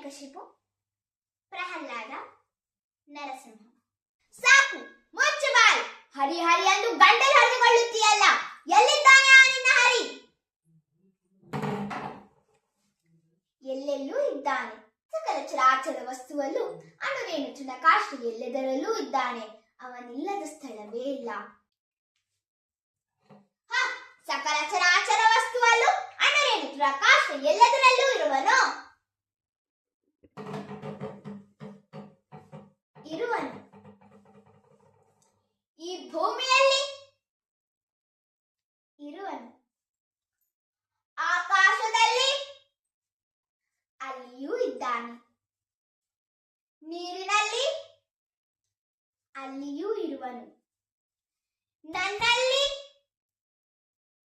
ಹಿರಣ್ಯಕಶಿಪು, ಪ್ರಹ್ಲಾದ, ನರಸಿಂಹ. ಸಾಕು, ಮುಚ್ಚು ಬಾಯಿ. ಹರಿ ಹರಿ ಎಂದು ಗಂಟಲು ಹರಿದುಕೊಳ್ಳುತ್ತೀಯಲ್ಲ, ಎಲ್ಲಿದ್ದಾನೆ ಆ ನಿನ್ನ ಹರಿ? ಎಲ್ಲೆಲ್ಲೂ ಇದ್ದಾನೆ. ಸಕಲ ಚರಾಚರ ವಸ್ತುವಲ್ಲೂ ಅಣುರೇಣು ಚುನಕಾಷ್ಠ ಎಲ್ಲೆದರಲ್ಲೂ ಇದ್ದಾನೆ. ಅವನಿಲ್ಲದ ಸ್ಥಳವೇ ಇಲ್ಲ. ಸಕಲ ಚರಾಚರ ವಸ್ತುವಲ್ಲೂ ಅಣುರೇಣು ಚುನಕಾಷ್ಠ ಎಲ್ಲದರಲ್ಲೂ ಇರುವನು. ಇರುವನು. ಈ ಭೂಮಿಯಲ್ಲಿ ಇರುವನು. ಆಕಾಶದಲ್ಲಿ ಅಲ್ಲಿಯೂ ಇದ್ದಾನೆ. ನೀರಿನಲ್ಲಿ ಅಲ್ಲಿಯೂ ಇರುವನು. ನನ್ನಲ್ಲಿ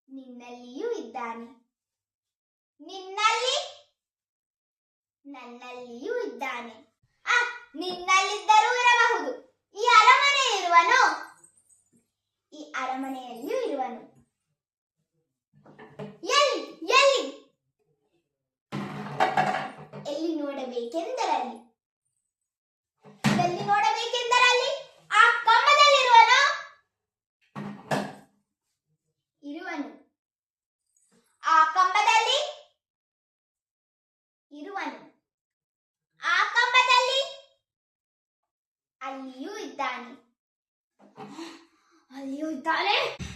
ನಿನ್ನಲ್ಲಿಯೂ ಇದ್ದಾನೆ. ನಿನ್ನಲ್ಲಿ ನನ್ನಲ್ಲಿಯೂ ಇದ್ದಾನೆ. ನಿನ್ನಲ್ಲಿದ್ದರೂ ಇರಬಹುದು. ಈ ಅರಮನೆ ಇರುವನು. ಈ ಅರಮನೆಯಲ್ಲಿಯೂ ಇರುವನು. ಎಲ್ಲಿ ಎಲ್ಲಿ ಎಲ್ಲಿ ನೋಡಬೇಕೆಂದರಲ್ಲಿ, ಎಲ್ಲಿ ನೋಡಬೇಕೆಂದರಲ್ಲಿ ಆ ಕಂಬದಲ್ಲಿರುವನು. ಇರುವನು. ಆ ಕಂಬದಲ್ಲಿ ಇರುವನು. ಆ ಕಂಬದಲ್ಲಿ ಅಲ್ಲಿಯೂ ಇದ್ದಾನೆ. ಅಲ್ಲಿಯೂ ಇದ್ದಾನೆ.